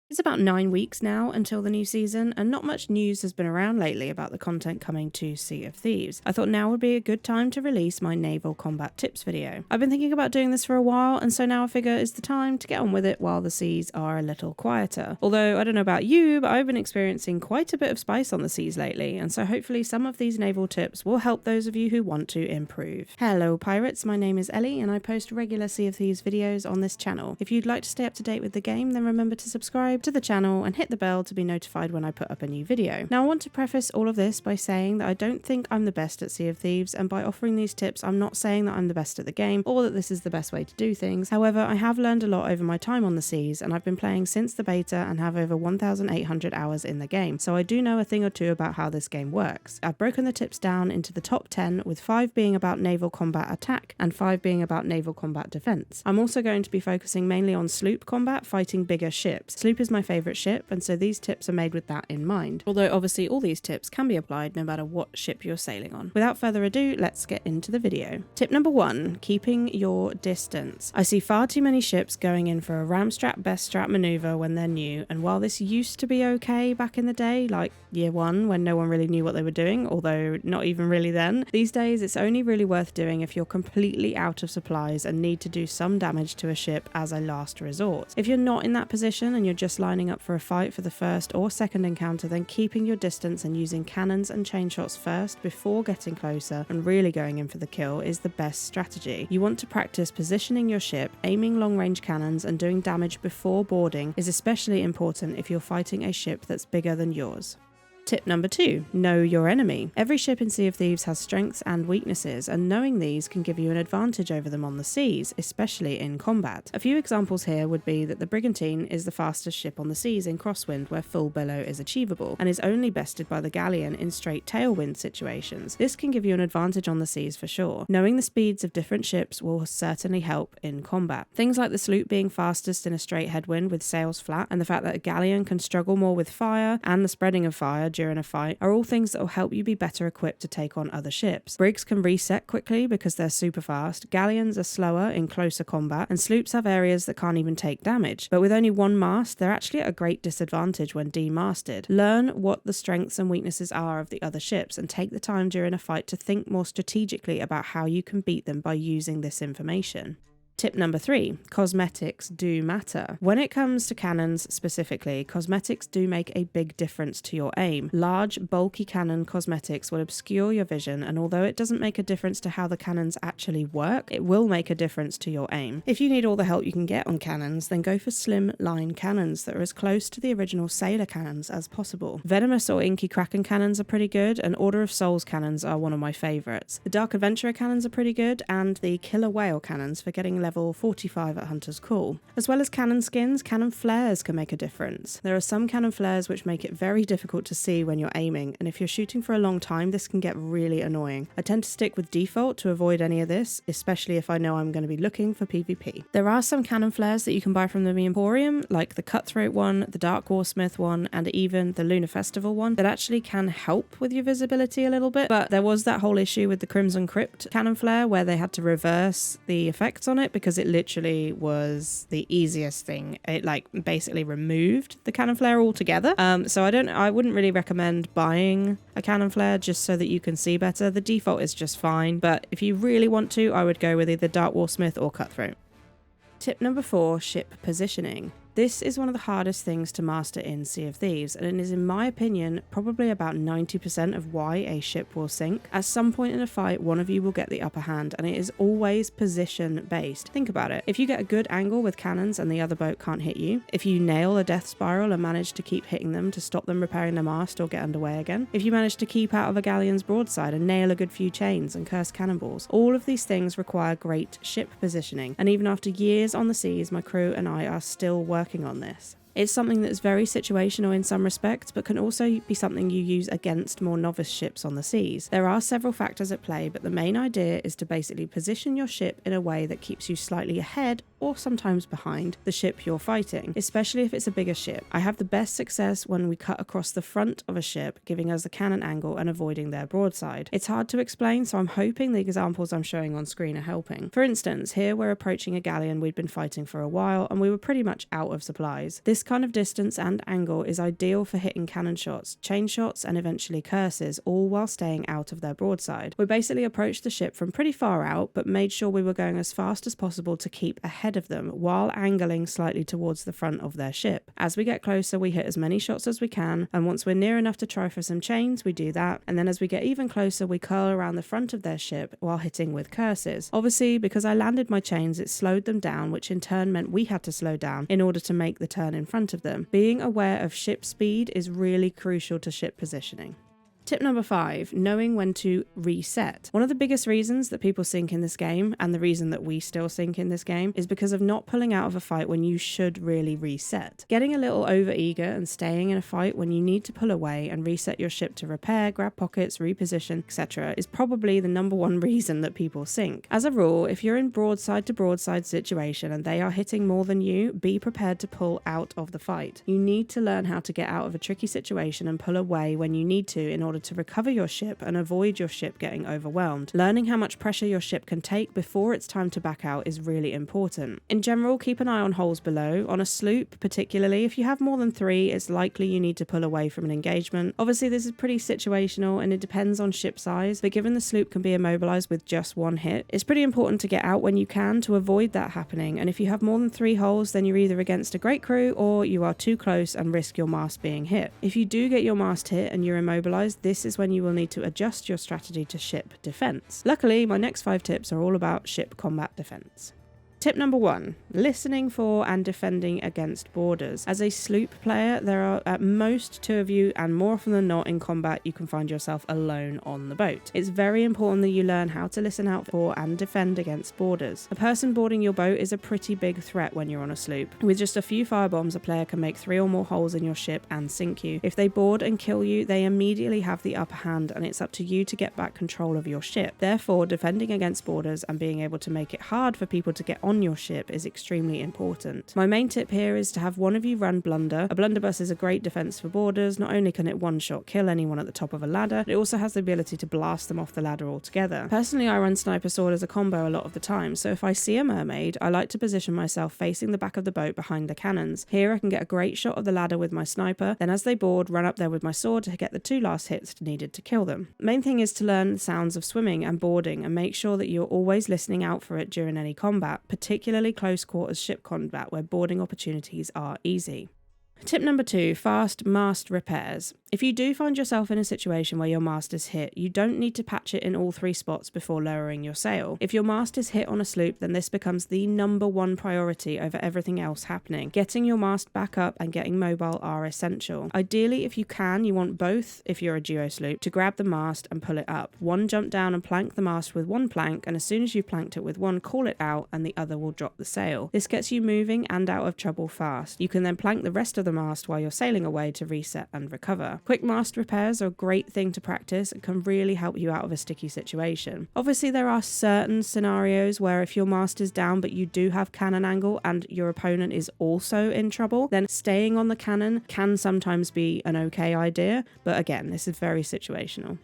It's about 9 weeks now until the new season, and not much news has been around lately about the content coming to Sea of Thieves. I thought now would be a good time to release my naval combat tips video. I've been thinking about doing this for a while, and so now I figure it's the time to get on with it while the seas are a little quieter. Although, I don't know about you, but I've been experiencing quite a bit of spice on the seas lately, and so hopefully some of these naval tips will help those of you who want to improve. Hello pirates, my name is Ellie, and I post regular Sea of Thieves videos on this channel. If you'd like to stay up to date with the game, then remember to subscribe to the channel and hit the bell to be notified when I put up a new video. Now I want to preface all of this by saying that I don't think I'm the best at Sea of Thieves, and by offering these tips I'm not saying that I'm the best at the game or that this is the best way to do things. However, I have learned a lot over my time on the seas, and I've been playing since the beta and have over 1,800 hours in the game, so I do know a thing or two about how this game works. I've broken the tips down into the top 10, with 5 being about naval combat attack and 5 being about naval combat defense. I'm also going to be focusing mainly on sloop combat, fighting bigger ships. Sloop is my favorite ship, and so these tips are made with that in mind. Although obviously all these tips can be applied no matter what ship you're sailing on. Without further ado, let's get into the video. Tip number 1, keeping your distance. I see far too many ships going in for a ram strap best strap maneuver when they're new, and while this used to be okay back in the day, like year 1 when no one really knew what they were doing, although not even really then, these days it's only really worth doing if you're completely out of supplies and need to do some damage to a ship as a last resort. If you're not in that position and you're just lining up for a fight for the first or second encounter, then keeping your distance and using cannons and chain shots first before getting closer and really going in for the kill is the best strategy. You want to practice positioning your ship, aiming long range cannons and doing damage before boarding is especially important if you're fighting a ship that's bigger than yours. Tip number 2, know your enemy. Every ship in Sea of Thieves has strengths and weaknesses, and knowing these can give you an advantage over them on the seas, especially in combat. A few examples here would be that the Brigantine is the fastest ship on the seas in crosswind where full billow is achievable, and is only bested by the Galleon in straight tailwind situations. This can give you an advantage on the seas for sure. Knowing the speeds of different ships will certainly help in combat. Things like the sloop being fastest in a straight headwind with sails flat, and the fact that a Galleon can struggle more with fire and the spreading of fire during a fight are all things that will help you be better equipped to take on other ships. Brigs can reset quickly because they're super fast, galleons are slower in closer combat, and sloops have areas that can't even take damage. But with only one mast, they're actually at a great disadvantage when demasted. Learn what the strengths and weaknesses are of the other ships and take the time during a fight to think more strategically about how you can beat them by using this information. Tip number 3, cosmetics do matter. When it comes to cannons specifically, cosmetics do make a big difference to your aim. Large, bulky cannon cosmetics will obscure your vision, and although it doesn't make a difference to how the cannons actually work, it will make a difference to your aim. If you need all the help you can get on cannons, then go for slim line cannons that are as close to the original sailor cannons as possible. Venomous or inky kraken cannons are pretty good, and Order of Souls cannons are one of my favourites. The Dark Adventurer cannons are pretty good, and the Killer Whale cannons for getting level 45 at Hunter's Call. As well as cannon skins, cannon flares can make a difference. There are some cannon flares which make it very difficult to see when you're aiming, and if you're shooting for a long time, this can get really annoying. I tend to stick with default to avoid any of this, especially if I know I'm going to be looking for PvP. There are some cannon flares that you can buy from the Emporium, like the Cutthroat one, the Dark Warsmith one, and even the Lunar Festival one, that actually can help with your visibility a little bit. But there was that whole issue with the Crimson Crypt cannon flare where they had to reverse the effects on it because it literally was the easiest thing. It basically removed the cannon flare altogether. So I wouldn't really recommend buying a cannon flare just so that you can see better. The default is just fine, but if you really want to, I would go with either Dark Warsmith or Cutthroat. Tip number 4, ship positioning. This is one of the hardest things to master in Sea of Thieves, and it is, in my opinion, probably about 90% of why a ship will sink. At some point in a fight, one of you will get the upper hand, and it is always position based. Think about it. If you get a good angle with cannons and the other boat can't hit you, if you nail a death spiral and manage to keep hitting them to stop them repairing their mast or get underway again, if you manage to keep out of a galleon's broadside and nail a good few chains and curse cannonballs, all of these things require great ship positioning, and even after years on the seas, my crew and I are still working on this. It's something that is very situational in some respects, but can also be something you use against more novice ships on the seas. There are several factors at play, but the main idea is to basically position your ship in a way that keeps you slightly ahead or sometimes behind, the ship you're fighting, especially if it's a bigger ship. I have the best success when we cut across the front of a ship, giving us a cannon angle and avoiding their broadside. It's hard to explain, so I'm hoping the examples I'm showing on screen are helping. For instance, here we're approaching a galleon we'd been fighting for a while, and we were pretty much out of supplies. This kind of distance and angle is ideal for hitting cannon shots, chain shots, and eventually curses, all while staying out of their broadside. We basically approached the ship from pretty far out, but made sure we were going as fast as possible to keep ahead of them, while angling slightly towards the front of their ship. As we get closer, we hit as many shots as we can, and once we're near enough to try for some chains, we do that, and then as we get even closer, we curl around the front of their ship while hitting with curses. Obviously, because I landed my chains, it slowed them down, which in turn meant we had to slow down in order to make the turn in front of them. Being aware of ship speed is really crucial to ship positioning. Tip number 5, knowing when to reset. One of the biggest reasons that people sink in this game, and the reason that we still sink in this game, is because of not pulling out of a fight when you should really reset. Getting a little over-eager and staying in a fight when you need to pull away and reset your ship to repair, grab pockets, reposition, etc. is probably the number one reason that people sink. As a rule, if you're in broadside to broadside situation and they are hitting more than you, be prepared to pull out of the fight. You need to learn how to get out of a tricky situation and pull away when you need to in order to recover your ship and avoid your ship getting overwhelmed. Learning how much pressure your ship can take before it's time to back out is really important. In general, keep an eye on holes below. On a sloop, particularly, if you have more than 3, it's likely you need to pull away from an engagement. Obviously, this is pretty situational and it depends on ship size, but given the sloop can be immobilized with just 1 hit, it's pretty important to get out when you can to avoid that happening. And if you have more than 3 holes, then you're either against a great crew or you are too close and risk your mast being hit. If you do get your mast hit and you're immobilized, this is when you will need to adjust your strategy to ship defense. Luckily, my next 5 tips are all about ship combat defense. Tip number 1, listening for and defending against boarders. As a sloop player, there are at most 2 of you, and more often than not in combat, you can find yourself alone on the boat. It's very important that you learn how to listen out for and defend against boarders. A person boarding your boat is a pretty big threat when you're on a sloop. With just a few firebombs, a player can make 3 or more holes in your ship and sink you. If they board and kill you, they immediately have the upper hand, and it's up to you to get back control of your ship. Therefore, defending against boarders and being able to make it hard for people to get on your ship is extremely important. My main tip here is to have one of you run blunder. A blunderbuss is a great defense for boarders. Not only can it one-shot kill anyone at the top of a ladder, it also has the ability to blast them off the ladder altogether. Personally, I run sniper sword as a combo a lot of the time, so if I see a mermaid, I like to position myself facing the back of the boat behind the cannons. Here I can get a great shot of the ladder with my sniper, then as they board, run up there with my sword to get the 2 last hits needed to kill them. Main thing is to learn the sounds of swimming and boarding and make sure that you're always listening out for it during any combat, particularly close quarters ship combat where boarding opportunities are easy. Tip number 2, fast mast repairs. If you do find yourself in a situation where your mast is hit, you don't need to patch it in all 3 spots before lowering your sail. If your mast is hit on a sloop, then this becomes the number 1 priority over everything else happening. Getting your mast back up and getting mobile are essential. Ideally, if you can, you want both, if you're a duo sloop, to grab the mast and pull it up. One jump down and plank the mast with 1 plank, and as soon as you've planked it with 1, call it out and the other will drop the sail. This gets you moving and out of trouble fast. You can then plank the rest of the mast while you're sailing away to reset and recover. Quick mast repairs are a great thing to practice and can really help you out of a sticky situation. Obviously, there are certain scenarios where if your mast is down but you do have cannon angle and your opponent is also in trouble, then staying on the cannon can sometimes be an okay idea, but again, this is very situational.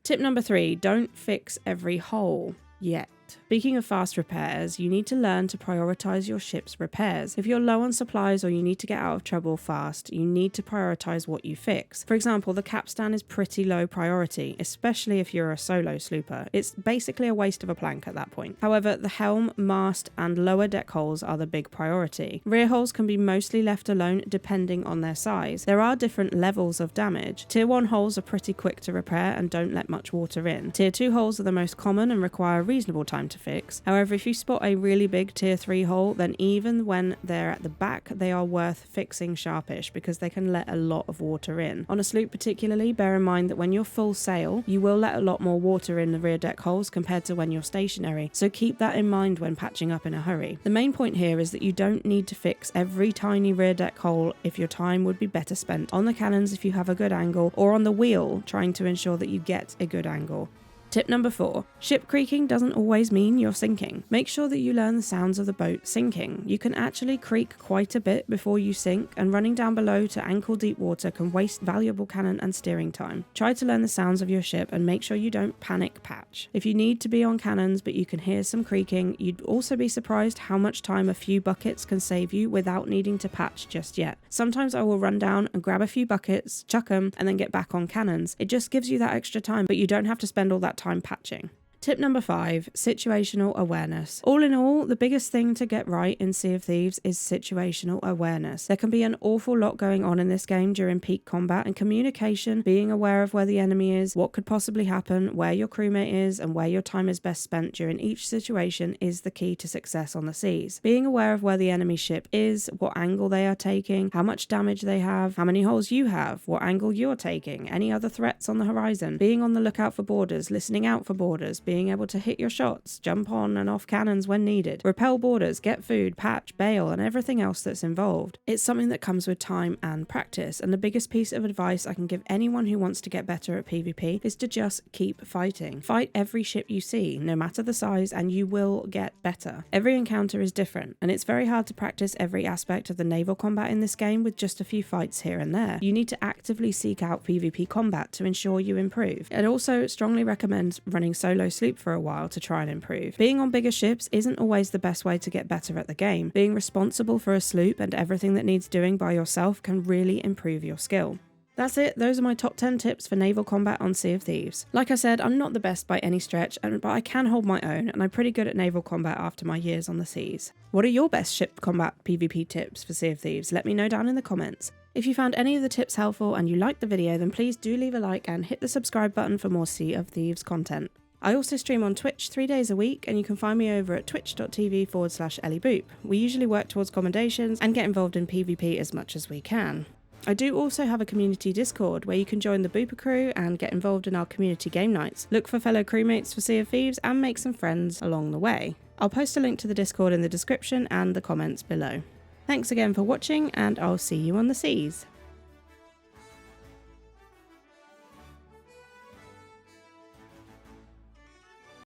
Tip number 3, don't fix every hole yet. Speaking of fast repairs, you need to learn to prioritize your ship's repairs. If you're low on supplies or you need to get out of trouble fast, you need to prioritize what you fix. For example, the capstan is pretty low priority, especially if you're a solo slooper. It's basically a waste of a plank at that point. However, the helm, mast, and lower deck holes are the big priority. Rear holes can be mostly left alone depending on their size. There are different levels of damage. Tier 1 holes are pretty quick to repair and don't let much water in. Tier 2 holes are the most common and require a reasonable time to fix. However, if you spot a really big tier 3 hole, then even when they're at the back, they are worth fixing sharpish because they can let a lot of water in. On a sloop particularly, bear in mind that when you're full sail, you will let a lot more water in the rear deck holes compared to when you're stationary, so keep that in mind when patching up in a hurry. The main point here is that you don't need to fix every tiny rear deck hole if your time would be better spent on the cannons if you have a good angle, or on the wheel trying to ensure that you get a good angle. Tip number 4. Ship creaking doesn't always mean you're sinking. Make sure that you learn the sounds of the boat sinking. You can actually creak quite a bit before you sink, and running down below to ankle deep water can waste valuable cannon and steering time. Try to learn the sounds of your ship and make sure you don't panic patch. If you need to be on cannons but you can hear some creaking, you'd also be surprised how much time a few buckets can save you without needing to patch just yet. Sometimes I will run down and grab a few buckets, chuck them, and then get back on cannons. It just gives you that extra time, but you don't have to spend all that time patching. Tip number 5, situational awareness. All in all, the biggest thing to get right in Sea of Thieves is situational awareness. There can be an awful lot going on in this game during peak combat, and communication, being aware of where the enemy is, what could possibly happen, where your crewmate is, and where your time is best spent during each situation is the key to success on the seas. Being aware of where the enemy ship is, what angle they are taking, how much damage they have, how many holes you have, what angle you're taking, any other threats on the horizon, being on the lookout for boarders, listening out for boarders, being able to hit your shots, jump on and off cannons when needed, repel boarders, get food, patch, bail, and everything else that's involved. It's something that comes with time and practice, and the biggest piece of advice I can give anyone who wants to get better at PvP is to just keep fighting. Fight every ship you see, no matter the size, and you will get better. Every encounter is different, and it's very hard to practice every aspect of the naval combat in this game with just a few fights here and there. You need to actively seek out PvP combat to ensure you improve. I'd also strongly recommend running solo sloop for a while to try and improve. Being on bigger ships isn't always the best way to get better at the game. Being responsible for a sloop and everything that needs doing by yourself can really improve your skill. That's it, those are my top 10 tips for naval combat on Sea of Thieves. Like I said, I'm not the best by any stretch, but I can hold my own, and I'm pretty good at naval combat after my years on the seas. What are your best ship combat PvP tips for Sea of Thieves? Let me know down in the comments. If you found any of the tips helpful and you liked the video, then please do leave a like and hit the subscribe button for more Sea of Thieves content. I also stream on Twitch 3 days a week, and you can find me over at twitch.tv/EllieBoop. We usually work towards commendations and get involved in PvP as much as we can. I do also have a community Discord where you can join the Booper crew and get involved in our community game nights, look for fellow crewmates for Sea of Thieves, and make some friends along the way. I'll post a link to the Discord in the description and the comments below. Thanks again for watching, and I'll see you on the seas.